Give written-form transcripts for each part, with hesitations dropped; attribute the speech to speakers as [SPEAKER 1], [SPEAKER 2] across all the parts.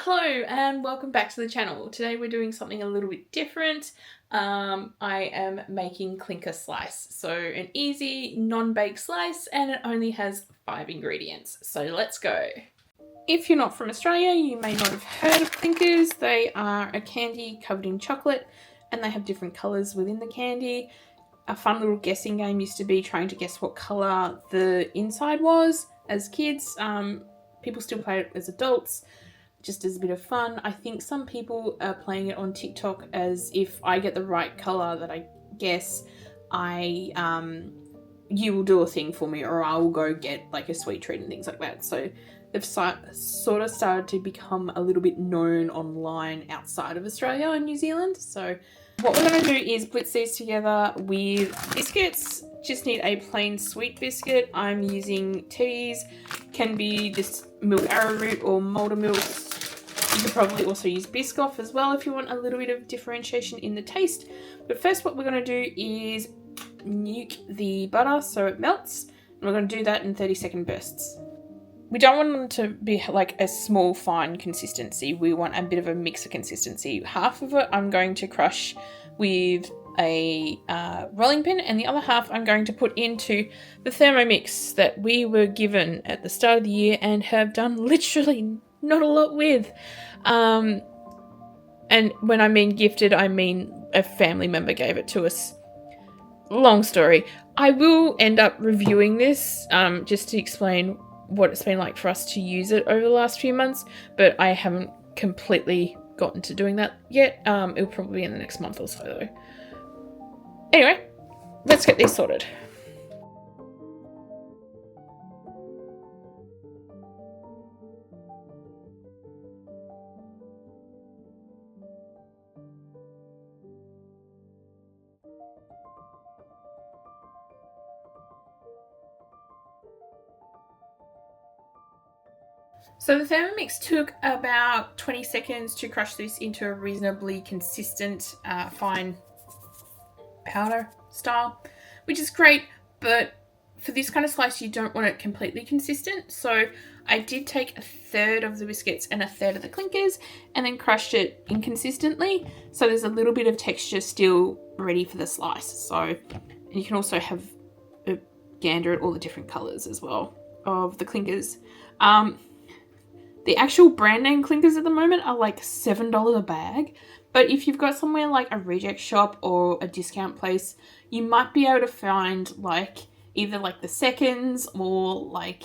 [SPEAKER 1] Hello and welcome back to the channel. Today we're doing something a little bit different. I am making clinker slice. So an easy non-bake slice, and it only has 5 ingredients. So let's go. If you're not from Australia, you may not have heard of Clinkers. They are a candy covered in chocolate and they have different colours within the candy. A fun little guessing game used to be trying to guess what colour the inside was as kids. People still play it as adults, just as a bit of fun. I think some people are playing it on TikTok as if I get the right colour that I guess, you will do a thing for me, or I will go get like a sweet treat and things like that. So they've sort of started to become a little bit known online outside of Australia and New Zealand. So what we're going to do is blitz these together with biscuits. Just need a plain sweet biscuit. I'm using Teddy's. Can be this milk arrowroot or Malt milk. You could probably also use Biscoff as well if you want a little bit of differentiation in the taste. But first what we're going to do is nuke the butter so it melts. And we're going to do that in 30-second bursts. We don't want them to be like a small fine consistency. We want a bit of a mixer consistency. Half of it I'm going to crush with a rolling pin, and the other half I'm going to put into the Thermomix that we were given at the start of the year and have done literally not a lot with. And when I mean gifted, I mean a family member gave it to us. Long story. I will end up reviewing this just to explain what it's been like for us to use it over the last few months, but I haven't completely gotten to doing that yet. It'll probably be in the next month or so though. Anyway, let's get these sorted. So the Thermomix took about 20 seconds to crush this into a reasonably consistent, fine powder style, which is great, but for this kind of slice you don't want it completely consistent. So I did take 1/3 of the biscuits and 1/3 of the Clinkers and then crushed it inconsistently, so there's a little bit of texture still ready for the slice. So, and you can also have a gander at all the different colours as well of the Clinkers. The actual brand name Clinkers at the moment are like $7 a bag. But if you've got somewhere like a reject shop or a discount place, you might be able to find like either like the seconds or like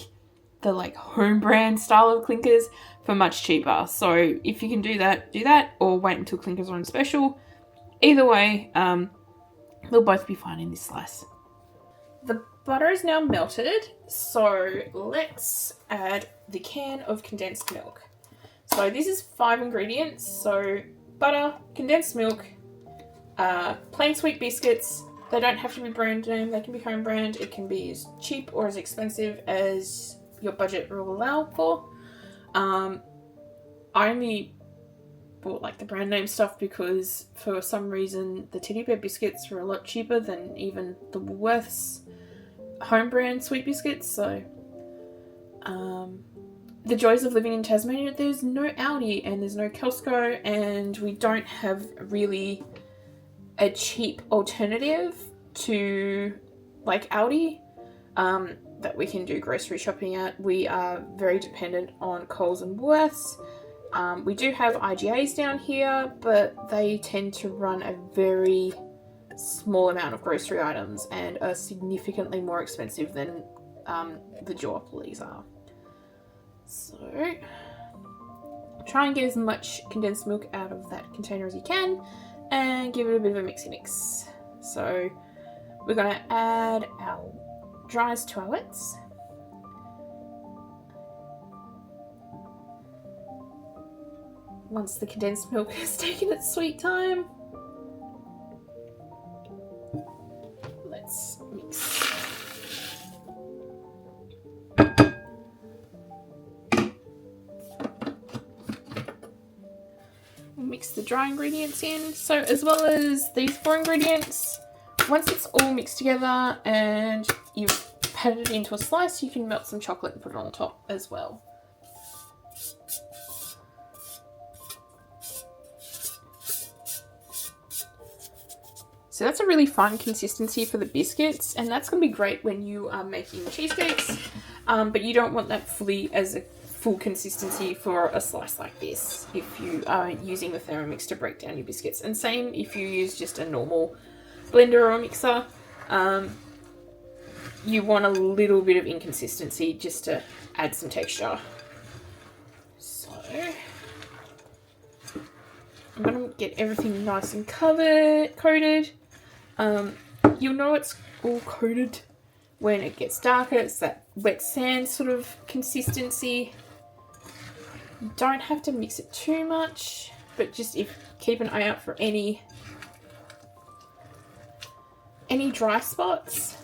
[SPEAKER 1] the like home brand style of Clinkers for much cheaper. So if you can do that, or wait until Clinkers are on special. Either way, they'll both be fine in this slice. The butter is now melted, so let's add the can of condensed milk. So this is 5 ingredients, so butter, condensed milk, plain sweet biscuits. They don't have to be brand name, they can be home brand. It can be as cheap or as expensive as your budget will allow for. I only bought like the brand name stuff because for some reason the teddy bear biscuits were a lot cheaper than even the Woolworths home brand sweet biscuits. So the joys of living in Tasmania, there's no Aldi and there's no Costco, and we don't have really a cheap alternative to like Aldi that we can do grocery shopping at. We are very dependent on Coles and Woolworths. We do have IGAs down here, but they tend to run a very small amount of grocery items and are significantly more expensive than the duopolies are. So try and get as much condensed milk out of that container as you can and give it a bit of a mix. So we're going to add our dries to our wets. Once the condensed milk has taken its sweet time, let's mix. We'll mix the dry ingredients in. So as well as these 4 ingredients, once it's all mixed together and you've patted it into a slice, you can melt some chocolate and put it on top as well. So that's a really fine consistency for the biscuits, and that's going to be great when you are making cheesecakes, but you don't want that fully as a full consistency for a slice like this if you are using the Thermomix to break down your biscuits. And same if you use just a normal blender or a mixer, you want a little bit of inconsistency just to add some texture. So I'm going to get everything nice and coated. You'll know it's all coated when it gets darker. It's that wet sand sort of consistency. You don't have to mix it too much, but just keep an eye out for any dry spots.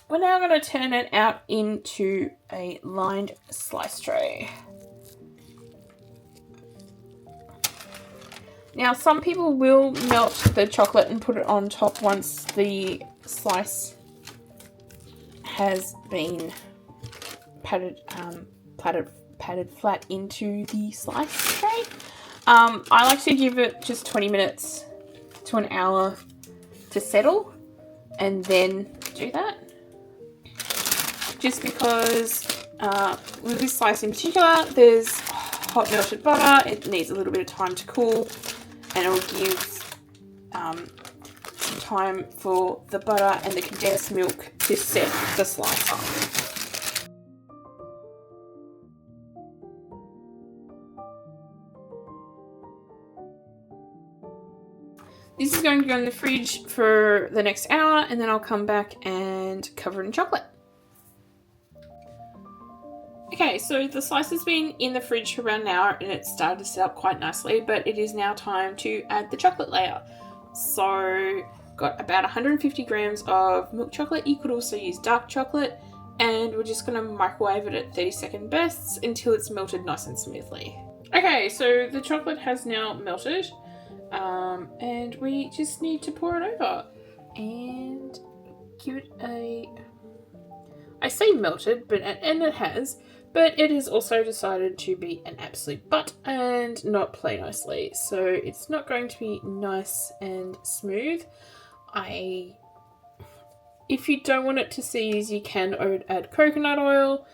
[SPEAKER 1] We're now going to turn it out into a lined slice tray. Now, some people will melt the chocolate and put it on top once the slice has been patted flat into the slice tray. I like to give it just 20 minutes to an hour to settle and then do that. Just because with this slice in particular, there's hot melted butter. It needs a little bit of time to cool. And it will give some time for the butter and the condensed milk to set the slice up. This is going to go in the fridge for the next hour, and then I'll come back and cover it in chocolate. Okay, so the slice has been in the fridge for around an hour and it's started to set up quite nicely, but it is now time to add the chocolate layer. So got about 150 grams of milk chocolate. You could also use dark chocolate, and we're just going to microwave it at 30-second bursts until it's melted nice and smoothly. Okay, so the chocolate has now melted, and we just need to pour it over and give it I say melted, and it has. But it has also decided to be an absolute butt and not play nicely. So it's not going to be nice and smooth. If you don't want it to seize, you can add coconut oil.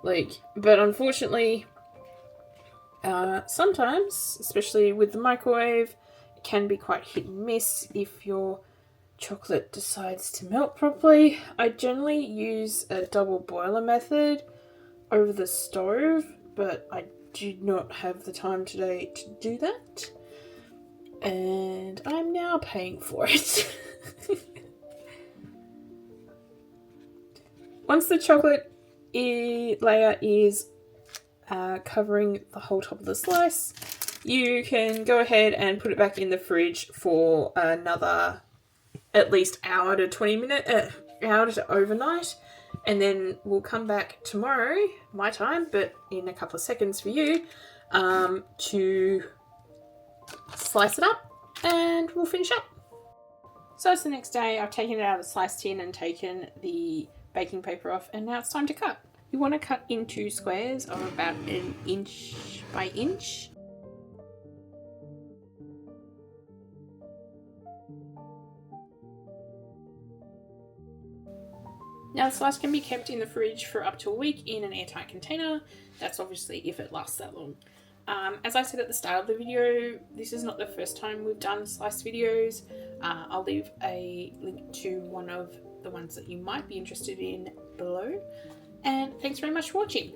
[SPEAKER 1] But unfortunately, sometimes, especially with the microwave, it can be quite hit and miss if your chocolate decides to melt properly. I generally use a double boiler method over the stove, but I do not have the time today to do that, and I'm now paying for it. Once the chocolate layer is covering the whole top of the slice, you can go ahead and put it back in the fridge for another at least hour to overnight. And then we'll come back tomorrow, my time, but in a couple of seconds for you, to slice it up and we'll finish up. So it's the next day. I've taken it out of the slice tin and taken the baking paper off, and now it's time to cut. You want to cut into squares of about 1 inch by inch. Now the slice can be kept in the fridge for up to a week in an airtight container. That's obviously if it lasts that long. As I said at the start of the video, this is not the first time we've done slice videos. I'll leave a link to one of the ones that you might be interested in below. And thanks very much for watching.